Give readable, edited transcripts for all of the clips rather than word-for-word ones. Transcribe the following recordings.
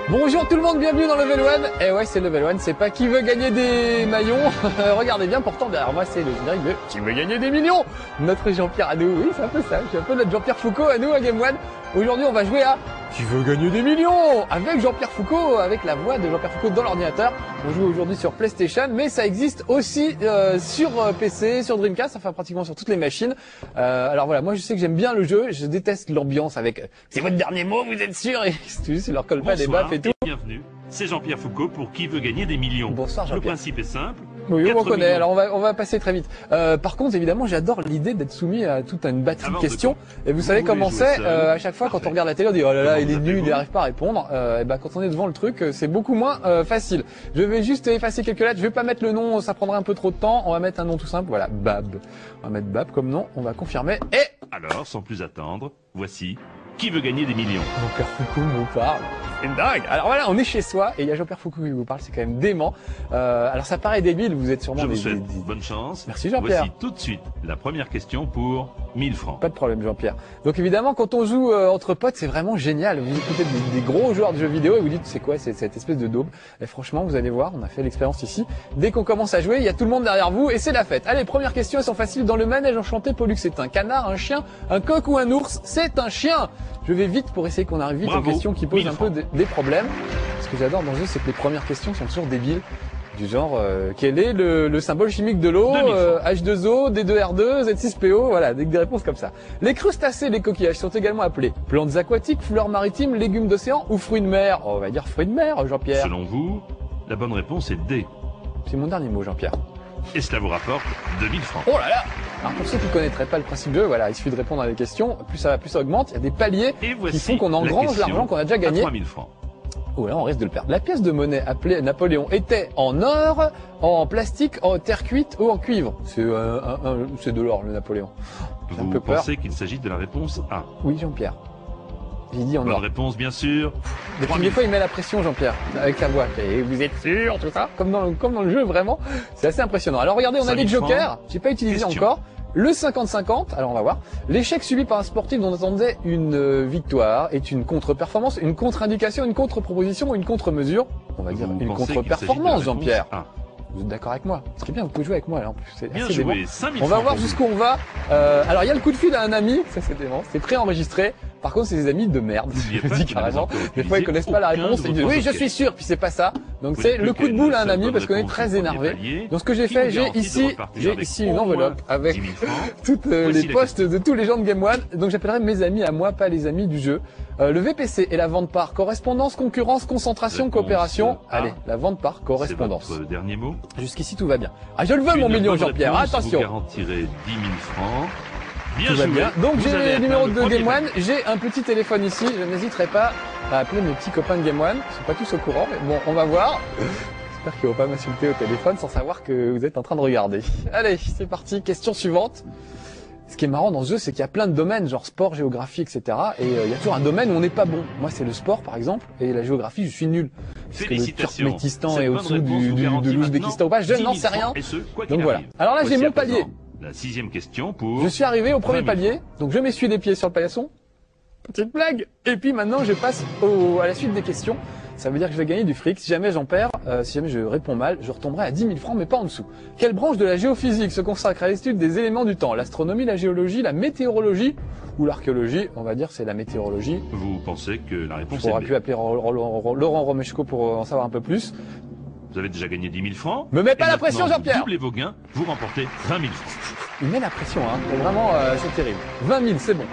Bonjour tout le monde, bienvenue dans Level 1. Et ouais, c'est Level 1, c'est pas qui veut gagner des maillons. Regardez bien, pourtant derrière moi c'est le générique de qui veut gagner des millions. Notre Jean-Pierre à nous, oui c'est un peu ça, je suis un peu notre Jean-Pierre Foucault à nous à Game One. Aujourd'hui on va jouer à qui veut gagner des millions avec Jean-Pierre Foucault, avec la voix de Jean-Pierre Foucault dans l'ordinateur. On joue aujourd'hui sur PlayStation, mais ça existe aussi sur PC, sur Dreamcast, enfin pratiquement sur toutes les machines. Alors voilà, moi je sais que j'aime bien le jeu, je déteste l'ambiance avec c'est votre dernier mot, vous êtes sûr? Et c'est leur colle pas des baffes et tout. Bienvenue, c'est Jean-Pierre Foucault pour qui veut gagner des millions. Bonsoir Jean-Pierre. Le principe est simple. Oui, on reconnaît. Alors on va passer très vite. Par contre, évidemment, j'adore l'idée d'être soumis à toute une batterie de questions. Et vous savez comment c'est à chaque fois quand on regarde la télé, on dit oh là là, il est nul, il n'arrive pas à répondre. Et ben quand on est devant le truc, c'est beaucoup moins facile. Je vais juste effacer quelques lettres. Je vais pas mettre le nom, ça prendrait un peu trop de temps. On va mettre un nom tout simple. Voilà, Bab. On va mettre Bab comme nom. On va confirmer. Et alors, sans plus attendre, voici qui veut gagner des millions. Jean-Pierre Foucault nous parle. C'est dingue. Alors voilà, on est chez soi et il y a Jean-Pierre Foucault qui vous parle, c'est quand même dément. Alors ça paraît débile, vous êtes sûrement Je vous souhaite bonne chance. Merci Jean-Pierre. Voici tout de suite la première question pour 1000 francs. Pas de problème Jean-Pierre. Donc évidemment, quand on joue entre potes, c'est vraiment génial. Vous écoutez des gros joueurs de jeux vidéo et vous dites c'est quoi cette espèce de daube. Et franchement, vous allez voir, on a fait l'expérience ici. Dès qu'on commence à jouer, il y a tout le monde derrière vous et c'est la fête. Allez, première question, elles sont faciles. Dans le manège enchanté, Pollux c'est un canard, un chien, un coq ou un ours? C'est un chien. Je vais vite pour essayer qu'on arrive vite aux questions qui posent un peu des problèmes. Ce que j'adore dans le jeu, c'est que les premières questions sont toujours débiles. Du genre, quel est le symbole chimique de l'eau, H2O, D2R2, Z6PO, voilà, des réponses comme ça. Les crustacés, les coquillages sont également appelés plantes aquatiques, fleurs maritimes, légumes d'océan ou fruits de mer. Oh, on va dire fruits de mer, Jean-Pierre. Selon vous, la bonne réponse est D. C'est mon dernier mot, Jean-Pierre. Et cela vous rapporte 2000 francs. Oh là là! Alors pour ceux qui ne connaîtraient pas le principe du jeu, voilà, il suffit de répondre à des questions, plus ça va, plus ça augmente, il y a des paliers qui font qu'on engrange l'argent qu'on a déjà gagné. 3000 francs. Oh là, on risque de le perdre. La pièce de monnaie appelée Napoléon était en or, en plastique, en terre cuite ou en cuivre. C'est de l'or, le Napoléon. J'ai un peu Vous peur. pensez qu'il s'agit de la réponse A? Oui, Jean-Pierre. J'ai dit en Bonne or. réponse, bien sûr. Des fois, il met la pression, Jean-Pierre, avec la voix. Et vous êtes sûr, tout ça? Comme dans le jeu, vraiment. C'est assez impressionnant. Alors regardez, on a les jokers. J'ai pas utilisé encore. Le 50-50, alors on va voir. L'échec subi par un sportif dont on attendait une victoire est une contre-performance, une contre-indication, une contre-proposition ou une contre-mesure. On va dire une contre-performance, Jean-Pierre. Vous êtes d'accord avec moi? Ce qui est bien, vous pouvez jouer avec moi là en plus. C'est bien assez joué, dément. 5000 On va francs voir pour jusqu'où on va. Alors il y a le coup de fil à un ami, ça c'est dément, c'est préenregistré. Par contre, c'est des amis de merde. Je le dis carrément. Des fois, ils connaissent pas la réponse. Ils disent oui, je suis sûr, puis c'est pas ça. Donc c'est le coup de boule à un ami parce qu'on est très énervé. Donc ce que j'ai fait, j'ai ici une enveloppe avec toutes les posts de tous les gens de Game One. Donc j'appellerai mes amis à moi, pas les amis du jeu. Le VPC est la vente par correspondance, concurrence, concentration, coopération. Allez, la vente par correspondance. C'est votre dernier mot. Jusqu'ici tout va bien. Ah, je le veux mon million, Jean-Pierre. Attention. Vous garantirez 10 000 francs. Tout va bien. Donc j'ai les numéros de Game One, j'ai un petit téléphone ici, je n'hésiterai pas à appeler mes petits copains de Game One, ils sont pas tous au courant, mais bon, on va voir. J'espère qu'ils vont pas m'insulter au téléphone sans savoir que vous êtes en train de regarder. Allez, c'est parti, question suivante. Ce qui est marrant dans ce jeu, c'est qu'il y a plein de domaines, genre sport, géographie, etc. Et il y a toujours un domaine où on n'est pas bon. Moi, c'est le sport, par exemple, et la géographie, je suis nul. Parce que le Turkménistan est au-dessous de l'Ouzbékistan ou pas, je n'en sais rien. Donc voilà. Alors là, j'ai mon palier. La 6e question pour... Je suis arrivé au premier palier, donc je m'essuie les pieds sur le paillasson. Petite blague. Et puis maintenant, je passe à la suite des questions. Ça veut dire que je vais gagner du fric. Si jamais j'en perds, si jamais je réponds mal, je retomberai à 10 000 francs, mais pas en dessous. Quelle branche de la géophysique se consacre à l'étude des éléments du temps? L'astronomie, la géologie, la météorologie ou l'archéologie? On va dire c'est la météorologie. Vous pensez que la réponse est B. On aurait pu appeler Laurent Romeshko pour en savoir un peu plus. Vous avez déjà gagné 10 000 francs. Me mets pas la pression, Jean-Pierre. Doublez vos gains, vous remportez 20 000 francs. Il met la pression, hein. Vraiment, c'est terrible. 20 000, c'est bon.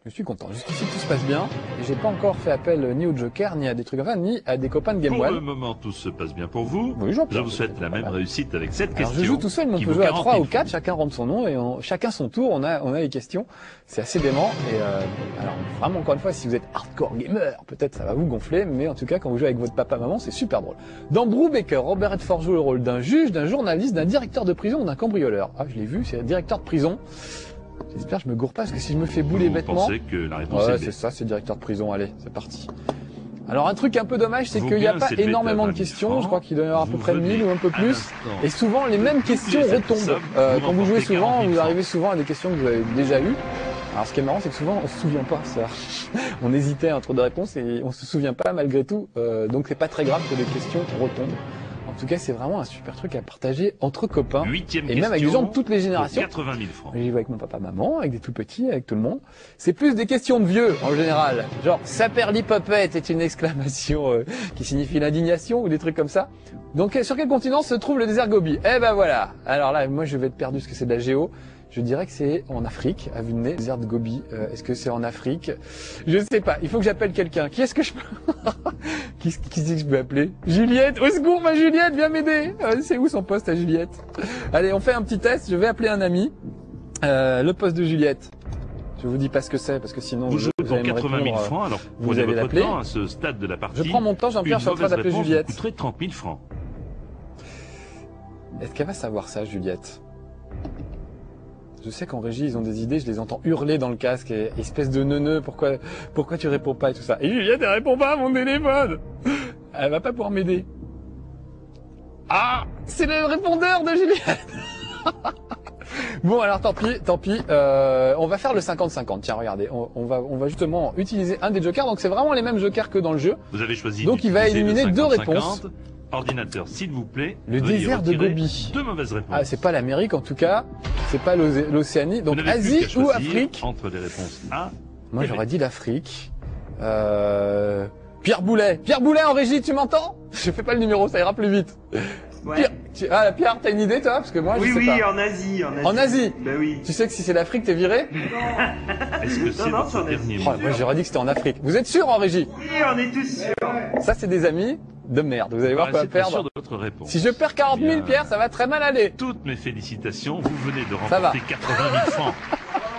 Je suis content. Jusqu'ici, tout se passe bien. Et j'ai pas encore fait appel ni au Joker, ni à des trucs enfin, ni à des copains de Game One. Pour le moment, tout se passe bien pour vous. Oui, je vous souhaite la même réussite avec cette question. Je joue tout seul, mais on peut jouer à 3 ou 4, chacun rentre son nom et chacun son tour, on a les questions. C'est assez dément. Et alors, vraiment, encore une fois, si vous êtes hardcore gamer, peut-être ça va vous gonfler, mais en tout cas, quand vous jouez avec votre papa-maman, c'est super drôle. Dans Brubaker, Robert Redford joue le rôle d'un juge, d'un journaliste, d'un directeur de prison ou d'un cambrioleur. Ah, je l'ai vu, c'est un directeur de prison. J'espère que je me gourre pas, parce que si je me fais bouler bêtement... Vous pensez que la réponse est B. C'est ça, c'est directeur de prison. Allez, c'est parti. Alors un truc un peu dommage, c'est qu'il n'y a pas énormément de questions. Je crois qu'il doit y avoir à peu près 1000 ou un peu plus. Et souvent, les mêmes questions retombent. Quand vous jouez souvent, vous arrivez souvent à des questions que vous avez déjà eues. Alors ce qui est marrant, c'est que souvent on se souvient pas, ça. On hésitait entre deux réponses et on se souvient pas malgré tout. Donc c'est pas très grave que les questions retombent. En tout cas, c'est vraiment un super truc à partager entre copains. 8e Et même avec des gens de toutes les pour générations. 80 000 francs. J'y vais avec mon papa, maman, avec des tout petits, avec tout le monde. C'est plus des questions de vieux, en général. Genre, saperlipopette est une exclamation qui signifie l'indignation ou des trucs comme ça. Donc, sur quel continent se trouve le désert Gobi? Eh ben voilà. Alors là, moi, je vais être perdu parce que c'est de la géo. Je dirais que c'est en Afrique, à vue de nez, le désert de Gobi. Est-ce que c'est en Afrique? Je sais pas. Il faut que j'appelle quelqu'un. Qui est-ce que je peux qui c'est que je peux appeler? Juliette. Au secours, ma Juliette, viens m'aider. C'est où son poste à Juliette? Allez, on fait un petit test. Je vais appeler un ami. Le poste de Juliette. Je vous dis pas ce que c'est parce que sinon Vous jouez pour allez me 80 000 répondre, francs, alors vous prenez allez votre l'appeler. temps à ce stade de la partie. Je prends mon temps, Jean-Pierre, je suis en train d'appeler Juliette. Vous coûterait 30 000 francs. Est-ce qu'elle va savoir ça, Juliette? Je sais qu'en régie, ils ont des idées, je les entends hurler dans le casque, et espèce de neuneu, pourquoi tu réponds pas et tout ça. Et Juliette, elle répond pas à mon téléphone. Elle va pas pouvoir m'aider. Ah, c'est le répondeur de Juliette. Bon, alors tant pis, on va faire le 50-50. Tiens, regardez, on va justement utiliser un des jokers, donc c'est vraiment les mêmes jokers que dans le jeu. Vous avez choisi Donc il va d'utiliser éliminer le deux 50-50. réponses. Ordinateur, s'il vous plaît. Le veuillez désert de retirer Gobi. 2 mauvaises réponses. Ah, c'est pas l'Amérique en tout cas, c'est pas l'Océanie, donc Vous n'avez plus Asie qu'à ou choisir Afrique. entre les réponses A. Moi et j'aurais B. dit l'Afrique. Pierre Boulet en régie, tu m'entends? Je fais pas le numéro, ça ira plus vite. Ouais. Pierre, t'as une idée toi? Parce que moi je Oui, sais oui, pas. en Asie. En Asie? Ben oui. Tu sais que si c'est l'Afrique, t'es viré? Est-ce que c'est non, votre c'est en dernier Asie. mot? Moi j'aurais dit que c'était en Afrique. Vous êtes sûr en régie? Oui, on est tous sûrs. Ça c'est des amis de merde, vous allez voir quoi Paraissez pas sûr perdre. de votre réponse. Si je perds 40 000 Bien. Pierre, ça va très mal aller. Toutes mes félicitations, vous venez de Ça va. remporter 80 000 francs.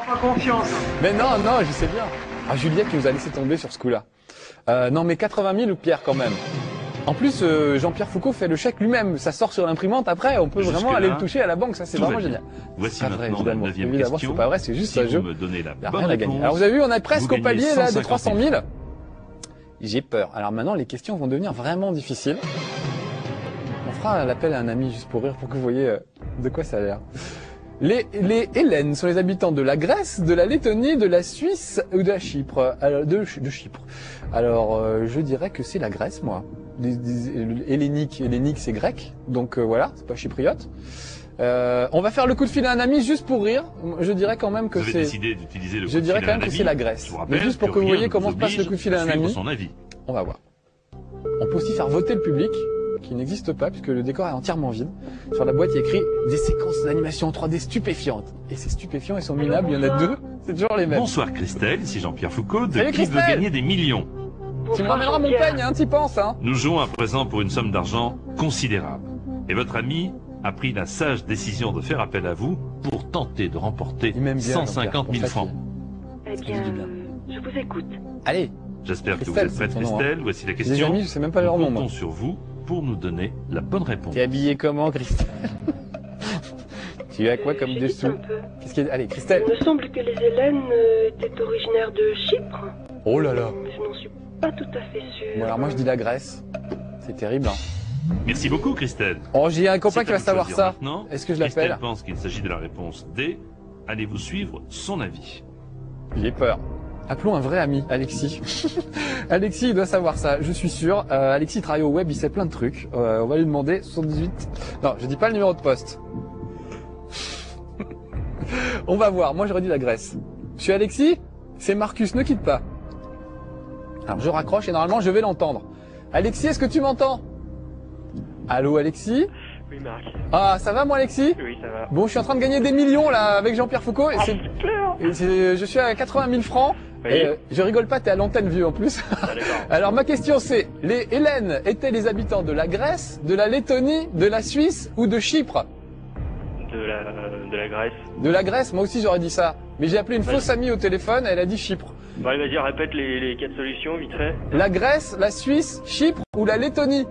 Pas confiance. Mais non, je sais bien. Ah, Juliette qui nous a laissé tomber sur ce coup-là. Non, mais 80 000 ou Pierre quand même. En plus, Jean-Pierre Foucault fait le chèque lui-même. Ça sort sur l'imprimante après. On peut vraiment Jusque-là, aller le toucher à la banque. Ça, c'est tout vraiment va bien. génial. Voici C'est pas vrai, maintenant la évidemment. 9e Évidemment, question. c'est pas vrai, c'est juste Si un vous jeu. me donnez la Il y a bonne rien à gagner. réponse, Alors vous avez vu, on est presque vous au palier gagnez là des 150 300 000. 000. J'ai peur. Alors maintenant, les questions vont devenir vraiment difficiles. On fera l'appel à un ami juste pour rire, pour que vous voyez de quoi ça a l'air. Les Hellènes sont les habitants de la Grèce, de la Lettonie, de la Suisse ou de la Chypre. Alors, de Chypre. Alors, je dirais que c'est la Grèce, moi. Hellénique c'est grec, donc voilà, c'est pas chypriote. On va faire le coup de fil à un ami juste pour rire. Je dirais quand même que Vous avez c'est. décidé d'utiliser le Je coup de dirais fil quand à même un que ami. c'est la Grèce. Je vous Mais rappelle juste pour que vous rien voyez ne comment vous se passe le oblige coup de fil à un suivre ami. son avis. On va voir. On peut aussi faire voter le public, qui n'existe pas puisque le décor est entièrement vide. Sur la boîte, il y a écrit des séquences d'animation en 3D stupéfiantes. Et ces stupéfiants, ils sont minables. Il y en a deux. C'est toujours les mêmes. Bonsoir Christelle, ici Jean-Pierre Foucault de Salut, Qui veut Christelle. gagner des millions. Tu me ramèneras mon peigne, hein, t'y penses, hein. Nous jouons à présent pour une somme d'argent considérable. Et votre ami a pris la sage décision de faire appel à vous pour tenter de remporter Il m'aime bien. 150 000 Jean-Pierre, francs. Eh Ça bien, fait du bien. je vous écoute. Allez, J'espère que vous Christelle, êtes prête c'est ton nom, Christelle. Voici la les question. amis, je sais même pas leur Nous nom, moi. comptons sur vous pour nous donner la bonne réponse. T'es habillé comment, Christelle? Tu as quoi comme J'hésite dessous? un peu. Qu'est-ce qu'il y a? Allez, Christelle. Il me semble que les Hellènes étaient originaires de Chypre. Oh là là. Je n'en suis pas tout à fait sûre. Bon, alors moi je dis la Grèce. C'est terrible, hein. Merci beaucoup Christelle. Oh, j'ai un copain C'est qui à va vous de savoir choisir ça. maintenant. Est-ce que je Christelle l'appelle? pense qu'il s'agit de la réponse D. Allez-vous suivre son avis? J'ai peur. Appelons un vrai ami, Alexis. Alexis, il doit savoir ça, je suis sûr. Alexis travaille au web, il sait plein de trucs. On va lui demander 78. Non, je dis pas le numéro de poste. On va voir. Moi, j'aurais dit la Grèce. Monsieur Alexis, c'est Marcus, ne quitte pas. Alors, je raccroche et normalement, je vais l'entendre. Alexis, est-ce que tu m'entends? Allô, Alexis? Oui, Marc. Ah, ça va, moi, Alexis? Oui, ça va. Bon, je suis en train de gagner des millions, là, avec Jean-Pierre Foucault. Et c'est... Claire. Je suis à 80 000 francs. Oui. Et, je rigole pas, t'es à l'antenne vieux en plus. Ah, d'accord. Alors ma question c'est, les Hellènes étaient les habitants de la Grèce, de la Lettonie, de la Suisse ou de Chypre? De la Grèce. De la Grèce, moi aussi j'aurais dit ça. Mais j'ai appelé une Vas-y. fausse amie au téléphone, elle a dit Chypre. Bon, allez, vas-y, répète les 4 solutions, vite fait. La Grèce, la Suisse, Chypre ou la Lettonie?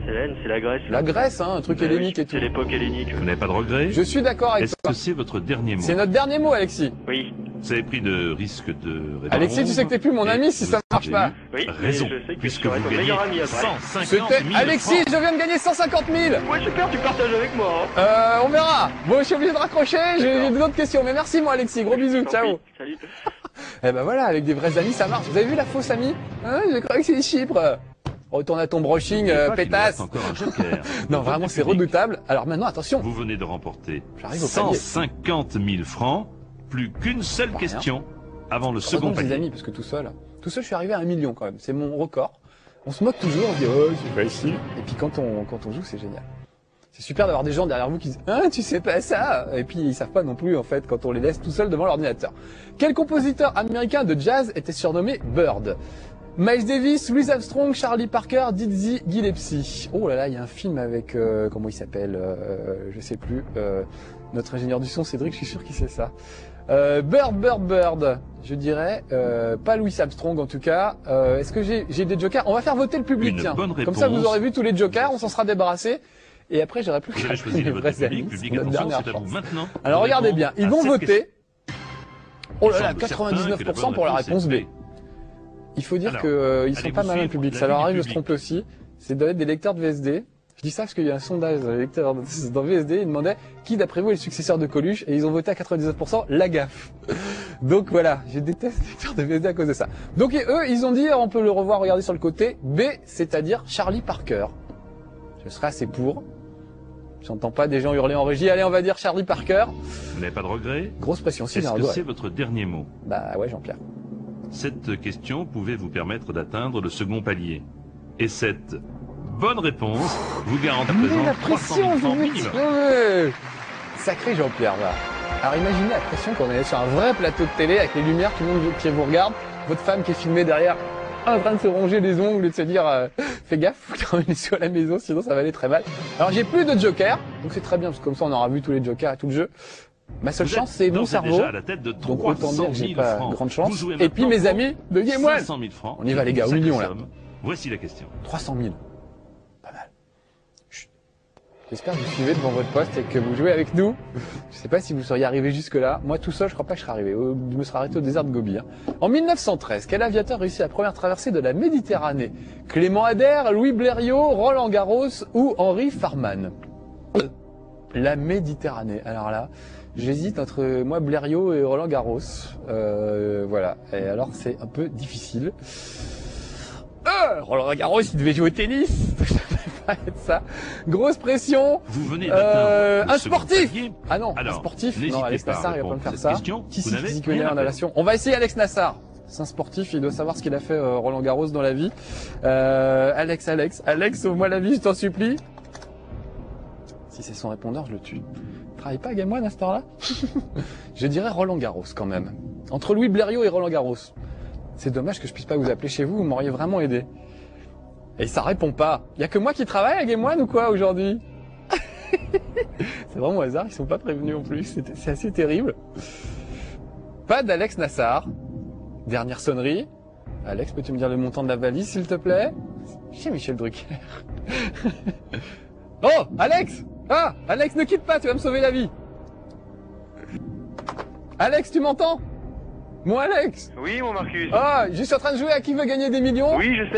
C'est la Grèce. La Grèce, hein, un truc Bah oui, hellénique et tout. C'est l'époque hellénique. Vous n'avez pas de regrets? Je suis d'accord avec Est-ce toi. que c'est votre dernier mot? C'est notre dernier mot, Alexis. Oui. Vous avez pris de risque de réparation. Alexis, tu sais que t'es plus mon ami si ça marche pas. Oui, Raison, mais je sais que puisque tu seras vous ton gagnez meilleur ami après. 150 C'était 000 Alexis, francs. je viens de gagner 150 000. Ouais, super, tu partages avec moi. Hein. On verra. Bon, je suis obligé de raccrocher, j'ai d'autres questions. Mais merci moi Alexis, gros bisous, Tant ciao. pis. Salut. Eh ben voilà, avec des vrais amis ça marche. Vous avez vu la fausse amie? Hein, je croyais que c'est Chypre. Retourne à ton brushing, N'oubliez pas qu'il vous pétasse. reste encore un joker. Non, vraiment, c'est Public. redoutable. Alors maintenant, attention. Vous venez de remporter J'arrive au palier. 150 000 francs, plus qu'une seule Rien. question avant le Heureusement second que j'ai des palier. amis, parce que tout seul, je suis arrivé à 1 million quand même. C'est mon record. On se moque toujours, on se dit, oh, c'est facile. Et puis quand on joue, c'est génial. C'est super d'avoir des gens derrière vous qui disent, ah, tu sais pas ça. Et puis ils savent pas non plus, en fait, quand on les laisse tout seuls devant l'ordinateur. Quel compositeur américain de jazz était surnommé Bird? Miles Davis, Louis Armstrong, Charlie Parker, Dizzy Gillespie. Oh là là, il y a un film avec, comment il s'appelle, je sais plus, notre ingénieur du son, Cédric, je suis sûr qu'il sait ça. Bird, je dirais, pas Louis Armstrong en tout cas. Est-ce que j'ai des jokers? On va faire voter le public, Une tiens. bonne Comme ça, vous réponse. aurez vu tous les jokers, on s'en sera débarrassé. Et après, j'aurai plus Vous qu'à allez choisir les votre vrais amis. public. Public, C'est notre attention, dernière c'est à vous chance. maintenant. Alors de regardez répondre bien, ils à vont cette voter. Oh là Il là, semble certain que la 99% bonne pour la réponse B. est Il faut dire Alors, que ils sont allez-vous pas malins le suivre public. Ça l'avis leur du arrive de se public? tromper aussi. C'est doit être des lecteurs de VSD. Je dis ça parce qu'il y a un sondage dans les lecteurs dans VSD. Ils demandaient qui d'après vous est le successeur de Coluche et ils ont voté à 99% la gaffe. Donc voilà, je déteste les lecteurs de VSD à cause de ça. Donc et eux, ils ont dit, on peut le revoir, regarder sur le côté B, c'est-à-dire Charlie Parker. Je serai assez pour. J'entends pas des gens hurler en régie. Allez, on va dire Charlie Parker. Vous n'avez pas de regret? Grosse pression, si Est-ce j'ai un que doigt. c'est votre dernier mot? Bah ouais, Jean-Pierre. Cette question pouvait vous permettre d'atteindre le second palier. Et cette bonne réponse vous garantit à Mais présent la 300 pression, 000 francs vous minimum. Ouais. Sacré Jean-Pierre, là. Alors imaginez la pression qu'on est sur un vrai plateau de télé avec les lumières, tout le monde qui vous regarde, votre femme qui est filmée derrière, en train de se ronger les ongles et de se dire fais gaffe, faut que tu ramènes les sous à la maison, sinon ça va aller très mal. Alors j'ai plus de jokers, donc c'est très bien, parce que comme ça on aura vu tous les jokers et tout le jeu. Ma seule Vous chance, êtes c'est mon d'ores et cerveau. déjà à la tête de Donc autant 300 dire que j'ai 000 pas francs. grande Vous chance. jouez Et puis maintenant mes pour amis de Game One. 500 000 francs. On y va, les gars, au Sacrée million, là. somme. Voici la question. 300 000. Pas mal. Chut. J'espère que vous suivez devant votre poste et que vous jouez avec nous. Je sais pas si vous seriez arrivé jusque là. Moi tout seul, je crois pas que je serais arrivé. Je me serais arrêté au désert de Gobi. Hein. En 1913, quel aviateur réussit la première traversée de la Méditerranée? Clément Ader, Louis Blériot, Roland Garros ou Henri Farman? La Méditerranée. Alors là, j'hésite entre moi Blériot et Roland Garros. Voilà. Et alors c'est un peu difficile. Roland Garros, il devait jouer au tennis. Ça devait pas être ça. Grosse pression. Vous venez d'atteindre le Un second sportif. palier. Ah non, un Alors, sportif. n'hésitez Non, Alex pas à Nassar, il va pas me répondre faire à ça. cette question. Qui Vous c'est n'avez qui s'y connaît rien à en perdre. navigation? On va essayer Alex Nassar. C'est un sportif, il doit savoir ce qu'il a fait Roland Garros dans la vie. Alex, sauve-moi la vie, je t'en supplie. Si c'est son répondeur, je le tue. Travaille pas à Game One à ce temps-là? Je dirais Roland Garros quand même. Entre Louis Blériot et Roland Garros. C'est dommage que je puisse pas vous appeler chez vous m'auriez vraiment aidé. Et ça répond pas. Y a que moi qui travaille à Game One ou quoi aujourd'hui? C'est vraiment au hasard, ils sont pas prévenus en plus. C'est assez terrible. Pas d'Alex Nassar. Dernière sonnerie. Alex, peux-tu me dire le montant de la valise, s'il te plaît? Chez Michel Drucker. Oh, Alex! Ah, Alex, ne quitte pas, tu vas me sauver la vie. Alex, tu m'entends? Mon Alex! Oui, mon Marcus. Ah, je suis en train de jouer à qui veut gagner des millions. Oui, je sais.